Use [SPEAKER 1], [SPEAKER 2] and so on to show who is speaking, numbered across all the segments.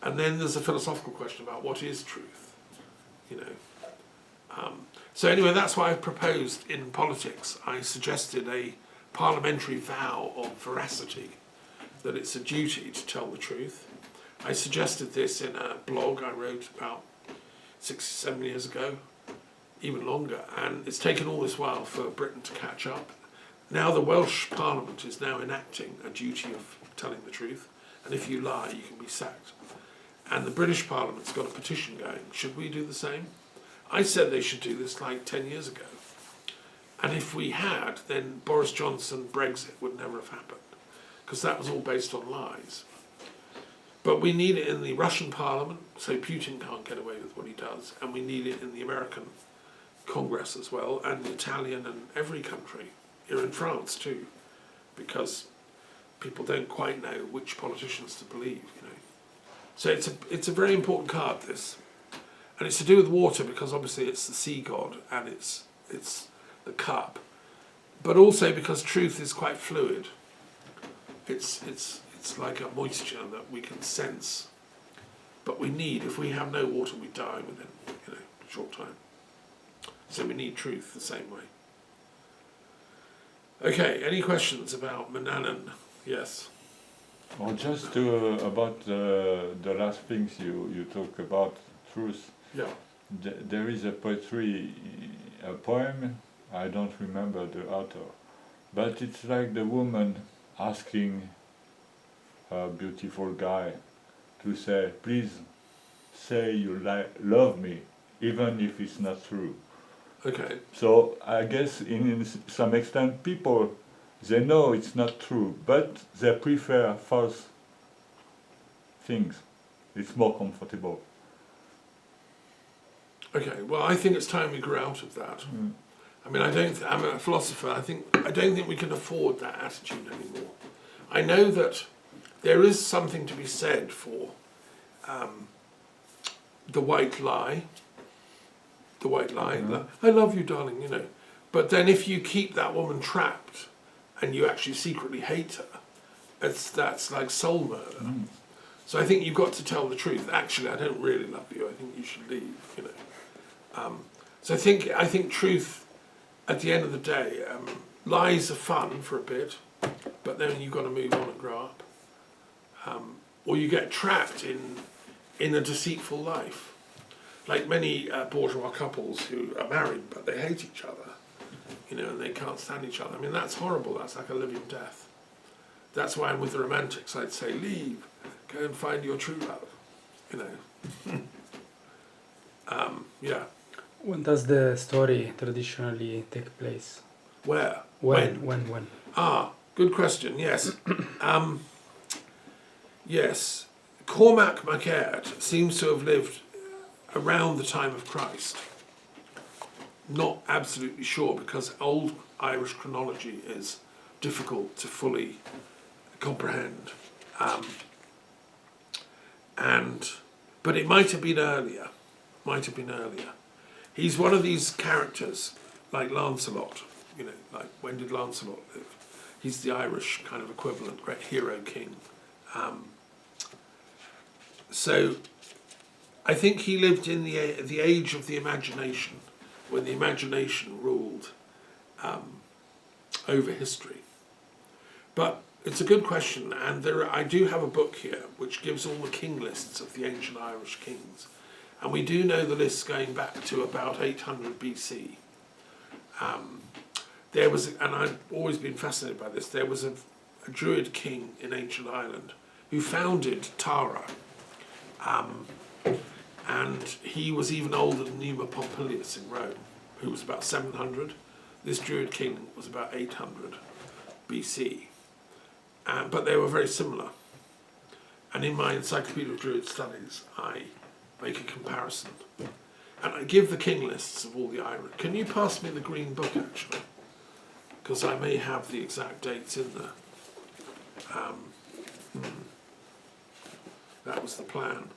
[SPEAKER 1] And then there's a philosophical question about what is truth, you know. So anyway, that's why I proposed in politics. I suggested a parliamentary vow of veracity, that it's a duty to tell the truth. I suggested this in a blog I wrote about 6, 7 years ago, even longer, and it's taken all this while for Britain to catch up. Now the Welsh Parliament is now enacting a duty of telling the truth, and if you lie, you can be sacked. And the British Parliament's got a petition going. Should we do the same? I said they should do this like 10 years ago. And if we had, then Boris Johnson, Brexit would never have happened, because that was all based on lies. But we need it in the Russian Parliament, so Putin can't get away with what he does, and we need it in the American Congress as well, and the Italian and every country, here in France too, because people don't quite know which politicians to believe, you know. So it's a very important card, this. And it's to do with water, because obviously it's the sea god and it's the cup, but also because truth is quite fluid. It's like a moisture that we can sense, but we need, if we have no water, we die within, you know, a short time. So we need truth the same way. Okay, any questions about Manannán? Yes.
[SPEAKER 2] Well, just about the last things you talk about truth.
[SPEAKER 1] Yeah.
[SPEAKER 2] There is a poem, I don't remember the author, but it's like the woman asking a beautiful guy to say, please say you love me, even if it's not true.
[SPEAKER 1] Okay.
[SPEAKER 2] So I guess in some extent people, they know it's not true, but they prefer false things. It's more comfortable.
[SPEAKER 1] Okay, well, I think it's time we grew out of that.
[SPEAKER 2] Mm.
[SPEAKER 1] I mean, I'm a philosopher. I don't think we can afford that attitude anymore. I know that there is something to be said for the white lie. The white lie. Mm. I love you, darling, you know. But then if you keep that woman trapped and you actually secretly hate her, that's like soul murder. Mm. So I think you've got to tell the truth. Actually, I don't really love you. I think you should leave, you know. So I think truth, at the end of the day, lies are fun for a bit, but then you've got to move on and grow up. Or you get trapped in a deceitful life. Like many bourgeois couples who are married, but they hate each other, you know, and they can't stand each other. I mean, that's horrible. That's like a living death. That's why I'm with the romantics. I'd say, leave, go and find your true love, you know. Yeah.
[SPEAKER 3] When does the story traditionally take place?
[SPEAKER 1] Where?
[SPEAKER 3] When?
[SPEAKER 1] Ah, good question, yes. Yes, Cormac MacAird seems to have lived around the time of Christ. Not absolutely sure, because old Irish chronology is difficult to fully comprehend. But it might have been earlier. He's one of these characters, like Lancelot, you know, like when did Lancelot live? He's the Irish kind of equivalent, great hero king. So I think he lived in the age of the imagination, when the imagination ruled over history. But it's a good question, and I do have a book here which gives all the king lists of the ancient Irish kings. And we do know the lists going back to about 800 BC. There was, and I've always been fascinated by this, there was a Druid king in ancient Ireland who founded Tara. And he was even older than Numa Pompilius in Rome, who was about 700. This Druid king was about 800 BC. But they were very similar. And in my Encyclopedia of Druid Studies, I make a comparison. And I give the king lists of all the Irish. Can you pass me the green book, actually? Because I may have the exact dates in there. That was the plan.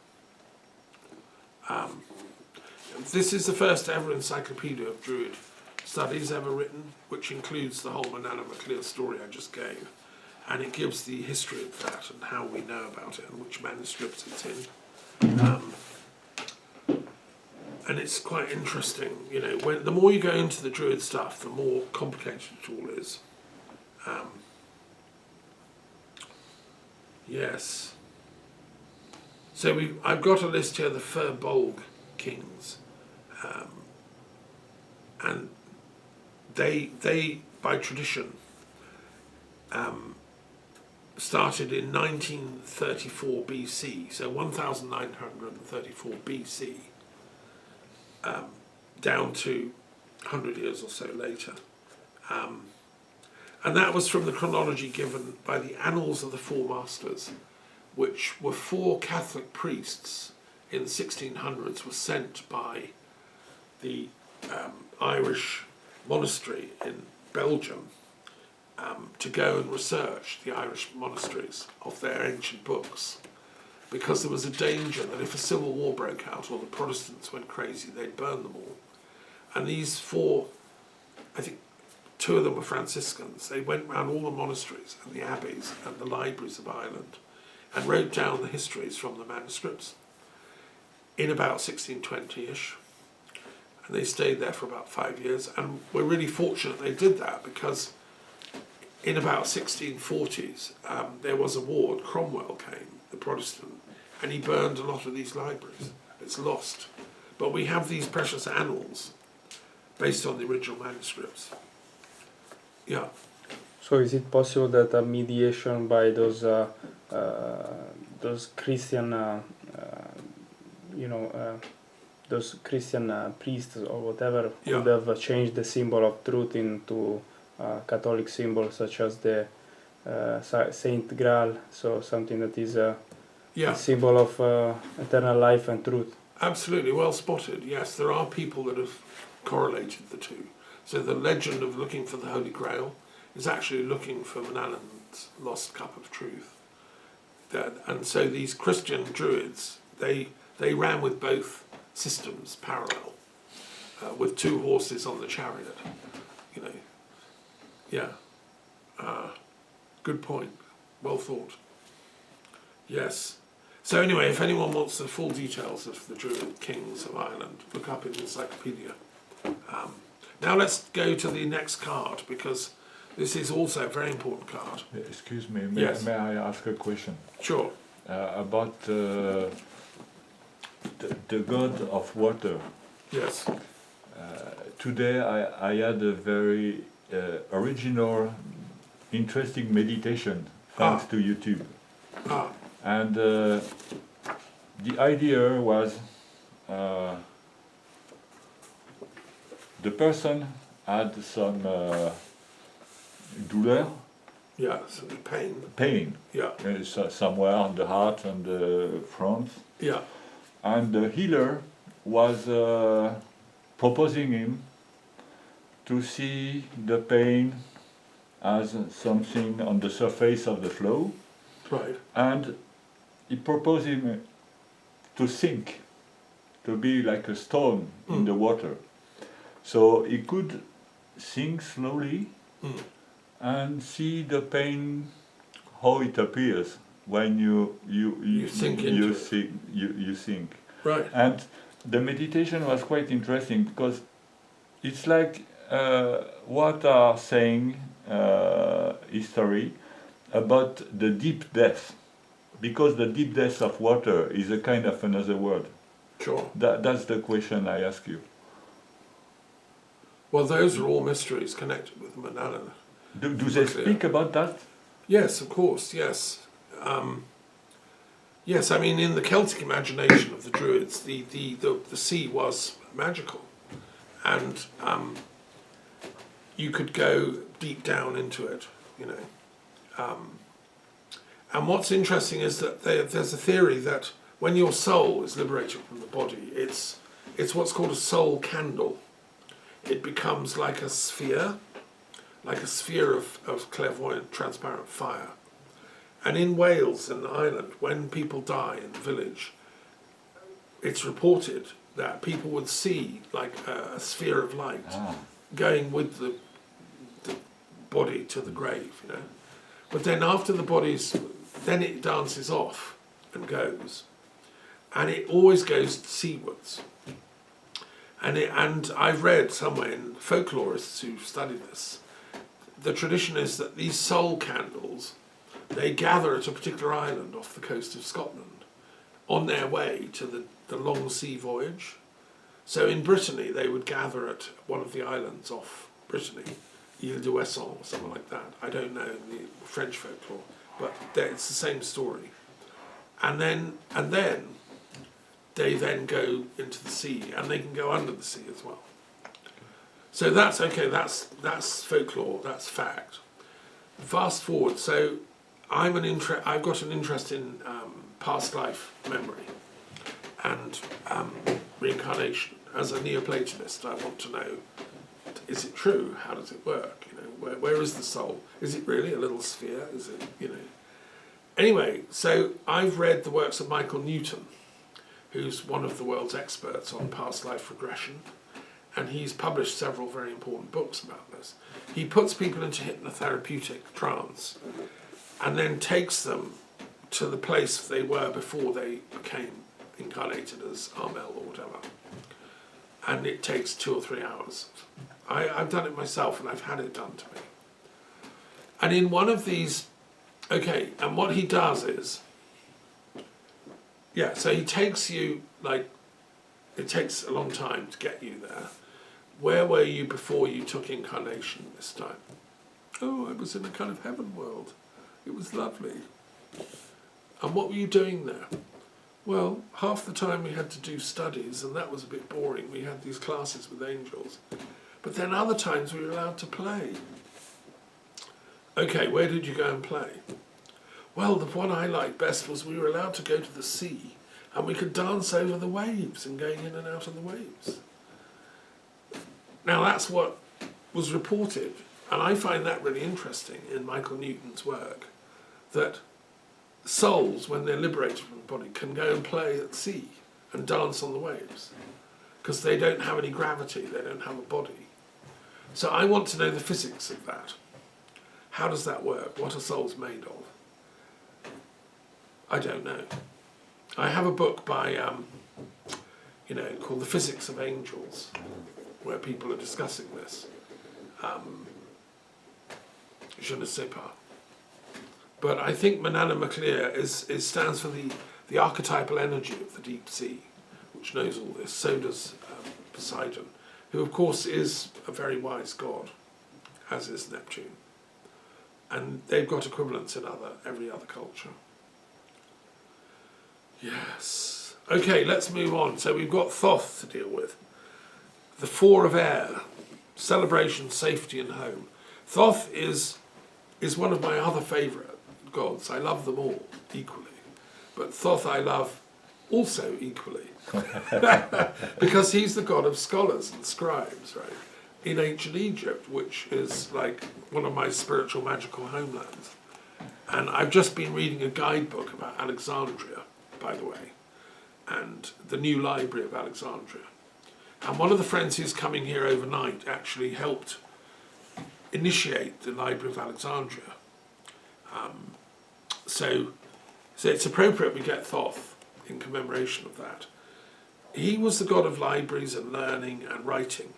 [SPEAKER 1] This is the first ever Encyclopedia of Druid Studies ever written, which includes the whole Manannán mac Lir story I just gave. And it gives the history of that and how we know about it and which manuscripts it's in. and it's quite interesting. You know, when the more you go into the Druid stuff, the more complicated it all is. Yes. So I've got a list here of the Fir-Bolg kings, and they by tradition started in 1934 BC, so 1934 BC, down to 100 years or so later. And that was from the chronology given by the Annals of the Four Masters, which were 4 Catholic priests in the 1600s, were sent by the Irish monastery in Belgium to go and research the Irish monasteries of their ancient books, because there was a danger that if a civil war broke out or the Protestants went crazy, they'd burn them all. And these 4, I think 2 of them were Franciscans. They went around all the monasteries and the abbeys and the libraries of Ireland and wrote down the histories from the manuscripts in about 1620-ish. And they stayed there for about 5 years. And we're really fortunate they did that, because in about 1640s, there was a war. Cromwell came, the Protestant, and he burned a lot of these libraries. It's lost. But we have these precious annals based on the original manuscripts. Yeah.
[SPEAKER 3] So is it possible that a mediation by those Christian, those Christian priests or whatever
[SPEAKER 1] Yeah.
[SPEAKER 3] would have changed the symbol of truth into Catholic symbol, such as the Saint Graal, so something that is a
[SPEAKER 1] Yeah,
[SPEAKER 3] symbol of eternal life and truth?
[SPEAKER 1] absolutely. Well spotted. Yes, there are people that have correlated the two. So the legend of looking for the Holy Grail is actually looking for Manannan's lost cup of truth. And so these Christian druids, they ran with both systems parallel, with 2 horses on the chariot, you know. Yeah. Good point. Well thought. Yes. So anyway, if anyone wants the full details of the Druid kings of Ireland, look up in the encyclopedia. Now let's go to the next card, because this is also a very important card.
[SPEAKER 2] Excuse me,
[SPEAKER 1] Yes.
[SPEAKER 2] may I ask a question?
[SPEAKER 1] Sure.
[SPEAKER 2] About the god of water.
[SPEAKER 1] Yes.
[SPEAKER 2] Today I had a very original, interesting meditation thanks to YouTube.
[SPEAKER 1] Ah.
[SPEAKER 2] And the idea was the person had some douleur,
[SPEAKER 1] Yeah. So the pain.
[SPEAKER 2] pain,
[SPEAKER 1] Yeah.
[SPEAKER 2] somewhere on the heart and the front.
[SPEAKER 1] Yeah.
[SPEAKER 2] And the healer was proposing him to see the pain as something on the surface of the flow,
[SPEAKER 1] Right.
[SPEAKER 2] and he proposed him to sink, to be like a stone in the water. So he could sink slowly and see the pain, how it appears when you
[SPEAKER 1] sink into it.
[SPEAKER 2] you sink.
[SPEAKER 1] Right.
[SPEAKER 2] And the meditation was quite interesting, because it's like what are saying history about the deep depth, because the deep depth of water is a kind of another word.
[SPEAKER 1] Sure.
[SPEAKER 2] That's the question I ask you.
[SPEAKER 1] Well, those are all mysteries connected with Manannan.
[SPEAKER 2] Do they speak about that?
[SPEAKER 1] Yes, of course, yes. Yes, I mean, in the Celtic imagination of the Druids, the sea was magical. And you could go deep down into it, you know. And what's interesting is that there's a theory that when your soul is liberated from the body, it's what's called a soul candle. It becomes like a sphere of clairvoyant, transparent fire. And in Wales and Ireland, when people die in the village, it's reported that people would see like a sphere of light going with the body to the grave, you know. But then after the body's, then it dances off and goes. And it always goes seawards. And I've read somewhere in folklorists who study this, the tradition is that these soul candles, they gather at a particular island off the coast of Scotland on their way to the long sea voyage. So in Brittany, they would gather at one of the islands off Brittany, Ile de Wesson or something like that. I don't know the French folklore, but it's the same story. And then they then go into the sea, and they can go under the sea as well. So that's okay. That's folklore. That's fact. Fast forward. So I've got an interest in past life memory and reincarnation. As a Neoplatonist, I want to know: is it true? How does it work? You know, where is the soul? Is it really a little sphere? Is it, you know? Anyway, so I've read the works of Michael Newton, who's one of the world's experts on past life regression, and he's published several very important books about this. He puts people into hypnotherapeutic trance and then takes them to the place they were before they became incarnated as Armel or whatever. And it takes 2 or 3 hours. I've done it myself, and I've had it done to me. And in one of these, okay, and what he does is, yeah, so he takes you, like, it takes a long time to get you there. Where were you before you took incarnation this time? Oh, I was in a kind of heaven world. It was lovely. And what were you doing there? Well, half the time we had to do studies, and that was a bit boring. We had these classes with angels. But then other times we were allowed to play. Okay, where did you go and play? Well, the one I liked best was we were allowed to go to the sea, and we could dance over the waves and going in and out of the waves. Now that's what was reported, and I find that really interesting in Michael Newton's work, that souls, when they're liberated from the body, can go and play at sea and dance on the waves, because they don't have any gravity, they don't have a body. So I want to know the physics of that. How does that work? What are souls made of? I don't know. I have a book by, called The Physics of Angels, where people are discussing this. Je ne sais pas. But I think Manana MacLear stands for the archetypal energy of the deep sea, which knows all this. So does Poseidon, who of course is a very wise god, as is Neptune. And they've got equivalents in every other culture. Yes. Okay, let's move on. So we've got Thoth to deal with. The Four of Air, celebration, safety and home. Thoth is one of my other favourite gods. I love them all equally. But Thoth I love also equally. Because he's the god of scholars and scribes, right? In ancient Egypt, which is like one of my spiritual magical homelands. And I've just been reading a guidebook about Alexandria, by the way, and the new library of Alexandria. And one of the friends who's coming here overnight actually helped initiate the Library of Alexandria. So it's appropriate we get Thoth in commemoration of that. He was the god of libraries and learning and writing.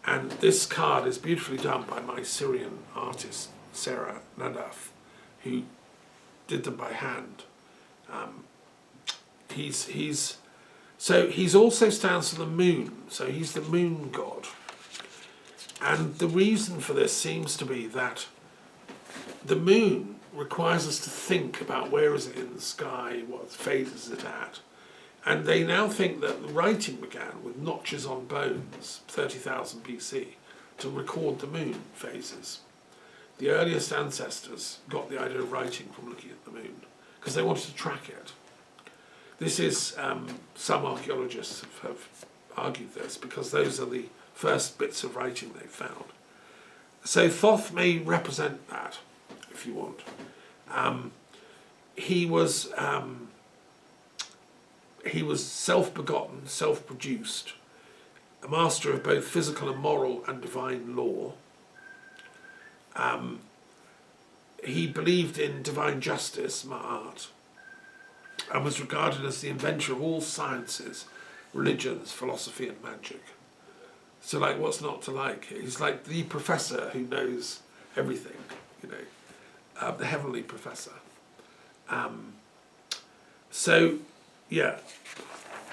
[SPEAKER 1] And this card is beautifully done by my Syrian artist, Sarah Nadaf, who did them by hand. He's also stands for the moon, so he's the moon god. And the reason for this seems to be that the moon requires us to think about where is it in the sky, what phase is it at. And they now think that the writing began with notches on bones, 30,000 BC, to record the moon phases. The earliest ancestors got the idea of writing from looking at the moon, because they wanted to track it. This is, some archaeologists have argued this, because those are the first bits of writing they've found. So Thoth may represent that, if you want. He was self-begotten, self-produced, a master of both physical and moral and divine law. He believed in divine justice, Ma'at, and was regarded as the inventor of all sciences religions, philosophy and magic. So like, what's not to like? He's like the professor who knows everything, you know, the heavenly professor. So, yeah,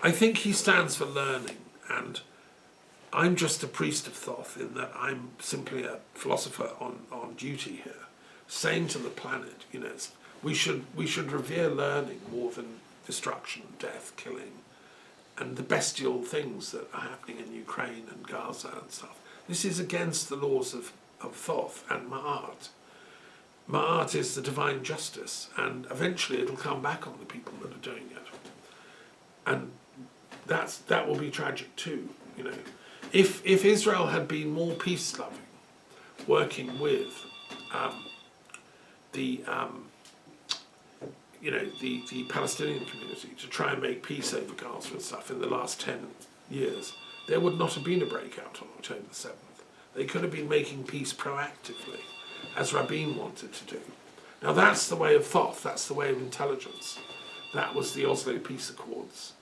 [SPEAKER 1] I think he stands for learning, and I'm just a priest of Thoth in that I'm simply a philosopher on duty here, saying to the planet, you know, we should revere learning more than destruction, death, killing, and the bestial things that are happening in Ukraine and Gaza and stuff. This is against the laws of Thoth and Ma'at. Ma'at is the divine justice, and eventually it'll come back on the people that are doing it. And that will be tragic too, you know. If Israel had been more peace-loving, working with the Palestinian community to try and make peace over Gaza and stuff in the last 10 years, there would not have been a breakout on October the 7th. They could have been making peace proactively, as Rabin wanted to do. Now that's the way of Thoth, that's the way of intelligence. That was the Oslo Peace Accords.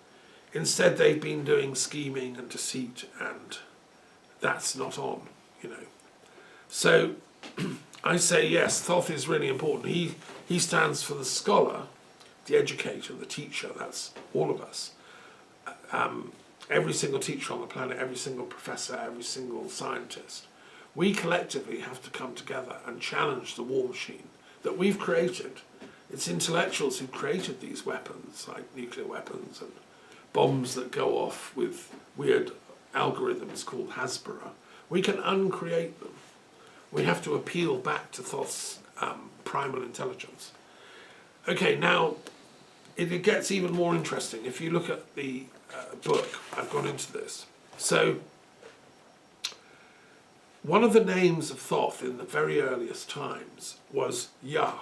[SPEAKER 1] Instead they've been doing scheming and deceit, and that's not on, you know. So I say yes, Thoth is really important. He stands for the scholar, the educator, the teacher, that's all of us. Every single teacher on the planet, every single professor, every single scientist. We collectively have to come together and challenge the war machine that we've created. It's intellectuals who created these weapons, like nuclear weapons and bombs that go off with weird algorithms called Hasbara. We can uncreate them. We have to appeal back to Thoth's primal intelligence. Okay, now it gets even more interesting. If you look at the book, I've gone into this. So, one of the names of Thoth in the very earliest times was Yah.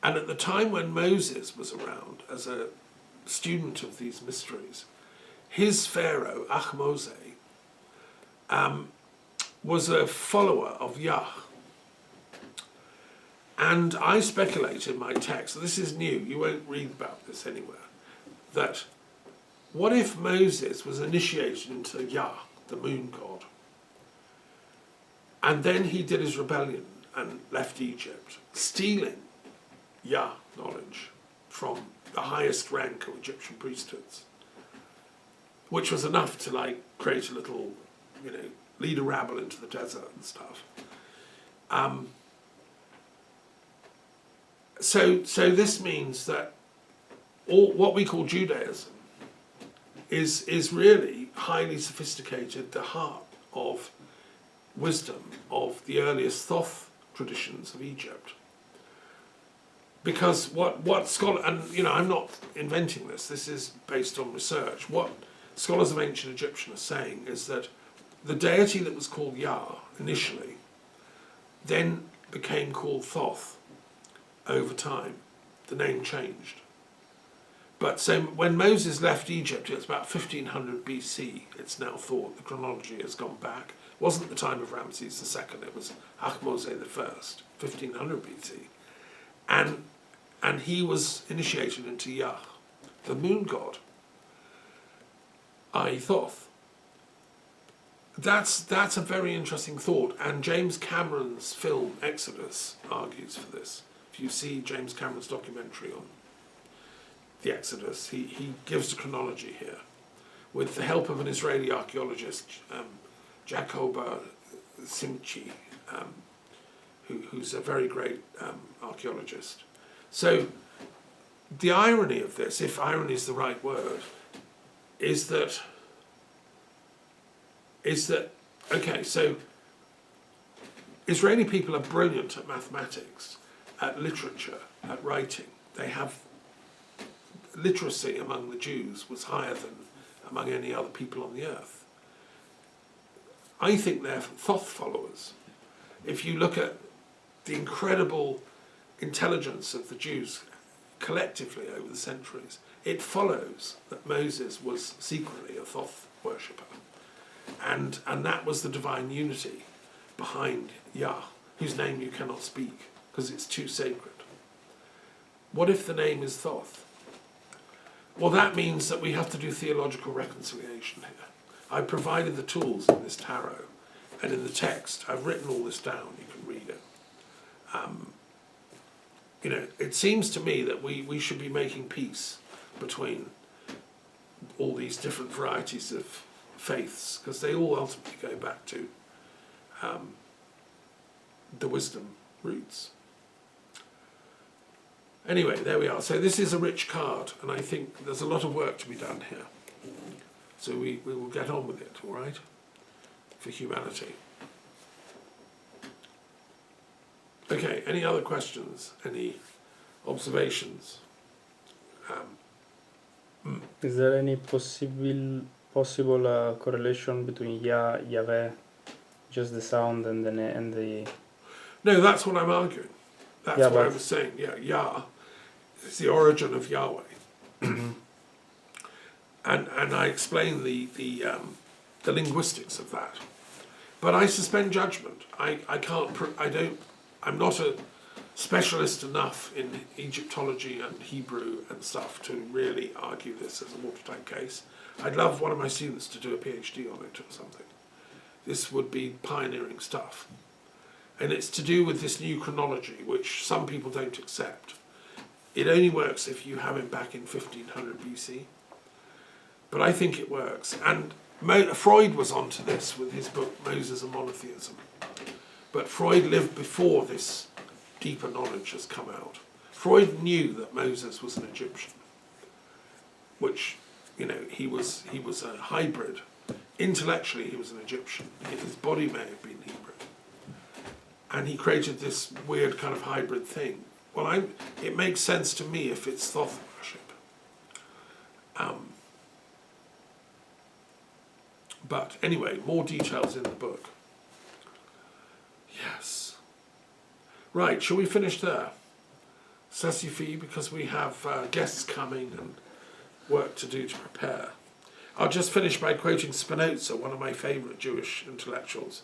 [SPEAKER 1] And at the time when Moses was around as a student of these mysteries, his pharaoh, Ahmose, was a follower of Yah. And I speculate in my text, this is new, you won't read about this anywhere, that what if Moses was initiated into Yah, the moon god, and then he did his rebellion and left Egypt, stealing Yah knowledge from the highest rank of Egyptian priesthoods, which was enough to like create a little, you know, lead a rabble into the desert and stuff. So this means that all what we call Judaism is really highly sophisticated, the heart of wisdom of the earliest Thoth traditions of Egypt. Because what scholar, and you know, I'm not inventing this, this is based on research, what scholars of ancient Egyptian are saying is that the deity that was called Yah initially then became called Thoth over time. The name changed. But so when Moses left Egypt, it's about 1500 BC, it's now thought, the chronology has gone back. It wasn't the time of Ramses II, it was Ahmose I, 1500 BC. And he was initiated into Yah, the moon god, i.e. Thoth. That's a very interesting thought, and James Cameron's film Exodus argues for this. If you see James Cameron's documentary on the Exodus, he gives the chronology here, with the help of an Israeli archaeologist, Jacoba Simchi, who's a very great archaeologist. So the irony of this, if irony is the right word, is that okay, so Israeli people are brilliant at mathematics, at literature, at writing. They have literacy among the Jews was higher than among any other people on the earth. I think they're Thoth followers. If you look at the incredible intelligence of the Jews collectively over the centuries, it follows that Moses was secretly a Thoth worshipper. And that was the divine unity behind Yah, whose name you cannot speak because it's too sacred. What if the name is Thoth? Well, that means that we have to do theological reconciliation here. I provided the tools in this tarot, and in the text, I've written all this down, you can read it. You know, it seems to me that we should be making peace between all these different varieties of faiths, because they all ultimately go back to the wisdom roots. Anyway, there we are. So this is a rich card, and I think there's a lot of work to be done here. So we will get on with it, all right, for humanity. Okay, any other questions? Any observations?
[SPEAKER 3] Is there any possible correlation between Yahweh, just the sound, and the
[SPEAKER 1] No, that's what I'm arguing. That's
[SPEAKER 3] Yeah,
[SPEAKER 1] what I
[SPEAKER 3] but-
[SPEAKER 1] was saying. Yeah, Yah is the origin of Yahweh. And I explain the linguistics of that. But I suspend judgment. I'm not a specialist enough in Egyptology and Hebrew and stuff to really argue this as a watertight case. I'd love one of my students to do a PhD on it or something. This would be pioneering stuff. And it's to do with this new chronology, which some people don't accept. It only works if you have it back in 1500 BC. But I think it works. And Freud was onto this with his book, Moses and Monotheism. But Freud lived before this deeper knowledge has come out. Freud knew that Moses was an Egyptian, which, you know, he was a hybrid. Intellectually, he was an Egyptian. His body may have been Hebrew. And he created this weird kind of hybrid thing. Well, it makes sense to me if it's Thoth worship. But anyway, more details in the book. Yes. Right, shall we finish there? Sassy, because we have guests coming and work to do to prepare. I'll just finish by quoting Spinoza, one of my favourite Jewish intellectuals,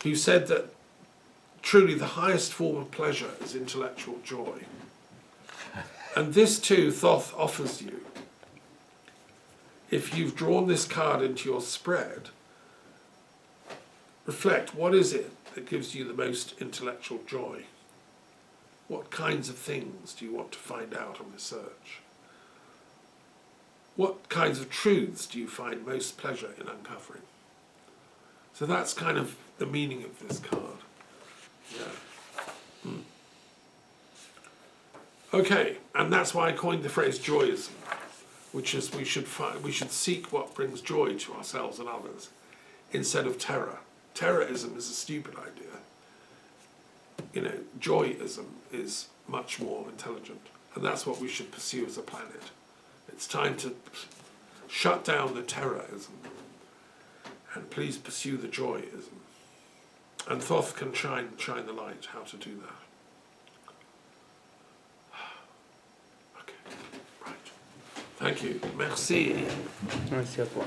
[SPEAKER 1] who said that truly the highest form of pleasure is intellectual joy. And this too Thoth offers you. If you've drawn this card into your spread, reflect, what is it that gives you the most intellectual joy? What kinds of things do you want to find out and research? What kinds of truths do you find most pleasure in uncovering? So that's kind of the meaning of this card. Yeah. Okay, and that's why I coined the phrase joyism, which is we should seek what brings joy to ourselves and others, instead of terror. Terrorism is a stupid idea. You know, joyism is much more intelligent, and that's what we should pursue as a planet. It's time to shut down the terrorism, and please pursue the joyism. And Thoth can shine the light how to do that. Okay, right. Thank you. Merci.
[SPEAKER 3] Merci à toi.